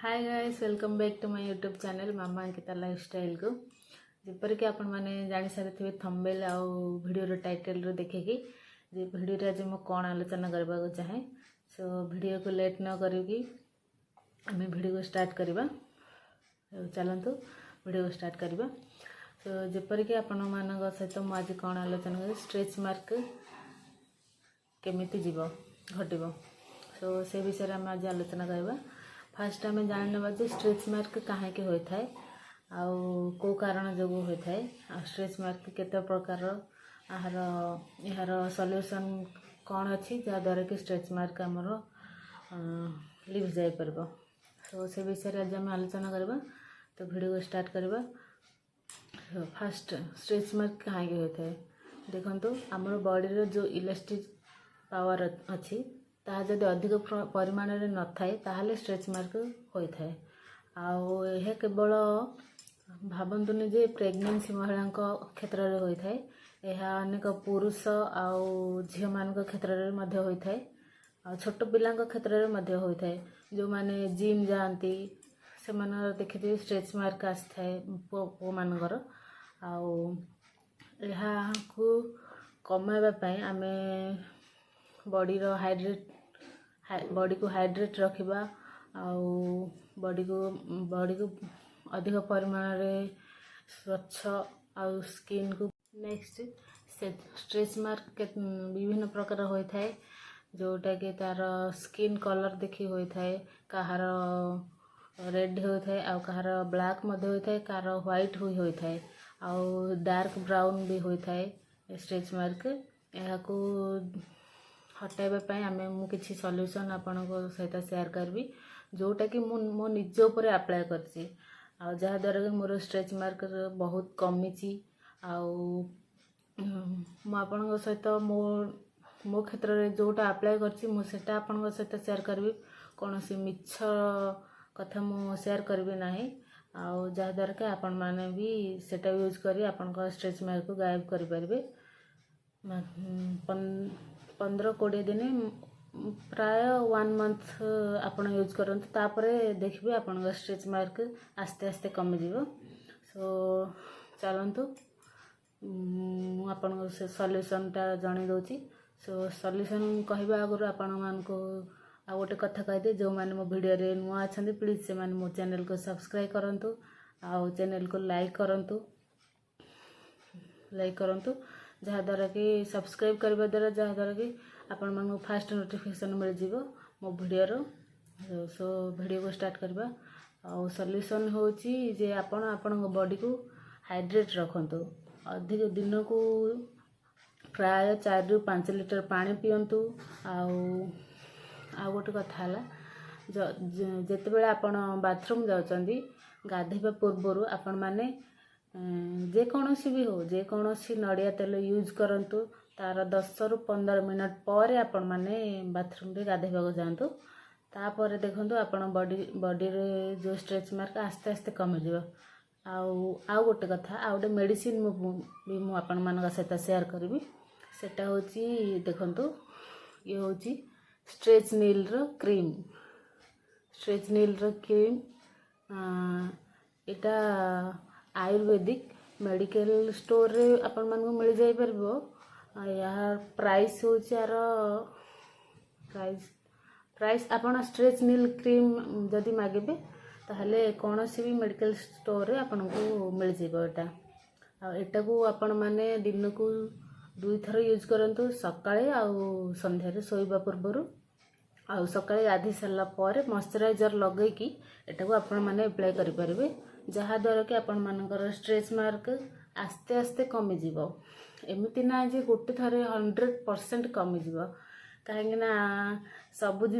Hi guys, welcome back to my YouTube channel Mama Ankita lifestyle को। जपरिक आपण मैंने जानी सारी थंबनेल आउ वीडियो टाइटल रो देखिकी जे वीडियो आज मैं कौन आलोचना करबा को चाहे। सो वीडियो को लेट न करी आम वीडियो को स्टार्ट करवा। चलतु वीडियो को स्टार्ट करवा। सो जपरिक आपण मान सहित मुझे आज कौन आलोचना कर स्ट्रेच मार्क केमिति जीव घटब। सो से विषय में आज आलोचना करवा। फास्ट आम जाना जे स्ट्रेच मार्क कहीं होता है आउ को कारण जो होता है स्ट्रेच मार्क केते प्रकार यार सॉल्यूशन कौन अच्छी जहाँद्वारा कि स्ट्रेच मार्क आमर लिव जाई परबो। तो से विषय आज आम आलोचना करवा। तो वीडियो को स्टार्ट करवा। फास्ट स्ट्रेच मार्क कहीं होता है देखो आमर बॉडी जो इलास्टिक पावर अच्छी ताहा जदि अधिक परिमाण में न थाए ताहले स्ट्रेच मार्क होता है। आउ यह केवल भावतुनि जे प्रेग्नेंसी महिला क्षेत्र में होता है। यह अनेक पुरुष आउ झील मान क्षेत्र में होता है आ छोट पिला क्षेत्र में होता है। जो माने जिम जाती से देखिए स्ट्रेच मार्क आसता है पु मानकर आउ यह कमाइवाई आम बॉडी को हाइड्रेट रखिबा आउ बॉडी को अधिक परिमाण रे स्वच्छ आउ स्किन को नेक्स्ट से स्ट्रेच मार्क विभिन्न प्रकार होता है जोटा कि तार स्किन कलर देखी होता है। कहार रेड होता है आउ कहार ब्लैक होता है कहार व्हाइट होता है आउ डार्क ब्राउन भी होता है स्ट्रेच मार्क। यह हटाइवाई आम मुझे सॉल्यूशन आपण सहित शेयर करी जोटा कि मो निज उपर अप्लाई करछि जहाँद्वारा कि मोर स्ट्रेच मार्क बहुत कमी आपण सहित मो क्षेत्र में जोटा अप्लाई करछि मुझे आपण सहित शेयर करी। कौन सी मिछ कथा मु शेयर करी ना जहाँद्वारा कि आपण मैंने भी सेटा यूज करी आपण स्ट्रेच मार्क को गायब करें। 15-20 दिन प्राय 1 मंथ आपण यूज करते तापरे देखिए आपण स्ट्रेच मार्क आस्ते आस्ते कमिज। सो चलतु आपण से सॉल्यूशनटा जन दूची। सो सॉल्यूशन कहवा आगु आपण मान को आ गोटे कथा कहदे जो मैंने मो वीडियो रे नुआ अच्छा प्लीज से मो चैनल को सब्सक्राइब करंतु आउ चैनल को लाइक करंतु जहाँद्वारा कि सब्सक्राइब करने द्वारा जहाँद्वारा कि आपण मन फास्ट नोटिफिकेशन मिल जिवो मो वीडियो। सो वीडियो को स्टार्ट करवा। आउ सॉल्यूशन होची जे आपण बॉडी को हाइड्रेट रखंतु अधिक दिन को प्राय 4-5 लीटर पानी पियंतु। आउ गोटे कथा है जेते बेले आपण बाथरूम जाउचंदी गाधेबा पूर्व आपण माने जेकोसी भी हो जेकोसी नड़िया तेल यूज करंतु तार 10-15 मिनट पर आपण माने बाथरूम रे गाधेबा जातु तापर देखंतु आपण बॉडी रे जो स्ट्रेच मार्क आस्ते आस्ते कमी जिवो। आउ गोटे कथा आ गोटे मेडिसिन भी मु आपण मान सहित शेयर करी सेटा होची देखंतु ये होची स्ट्रेच नील रो क्रीम। स्ट्रेच नील रो क्रीम एटा आयुर्वेदिक मेडिकल स्टोर रे आपण मान को मिल जाई परबो। यार प्राइस हो यार प्राइस आपण स्ट्रेच नील क्रीम जदि मागेबे ताहले कौन सी भी मेडिकल स्टोर रे आपण को मिल जाइबो। एटा को आपण माने दिन को 2 थर यूज करंतु सकाळे आउ संध्या सोइबा पूर्व आउ सकाळे गाधी सारा पर मॉइस्चराइजर लगे कि एटा को आपण माने अप्लाई करि परबे जहाँद्वारा कि आपण मानकर स्ट्रेच मार्क आस्ते आस्ते कमी जिवो। एमिति ना जे गोटे थरे 100% कमी जिवो कहीं ना सब दिन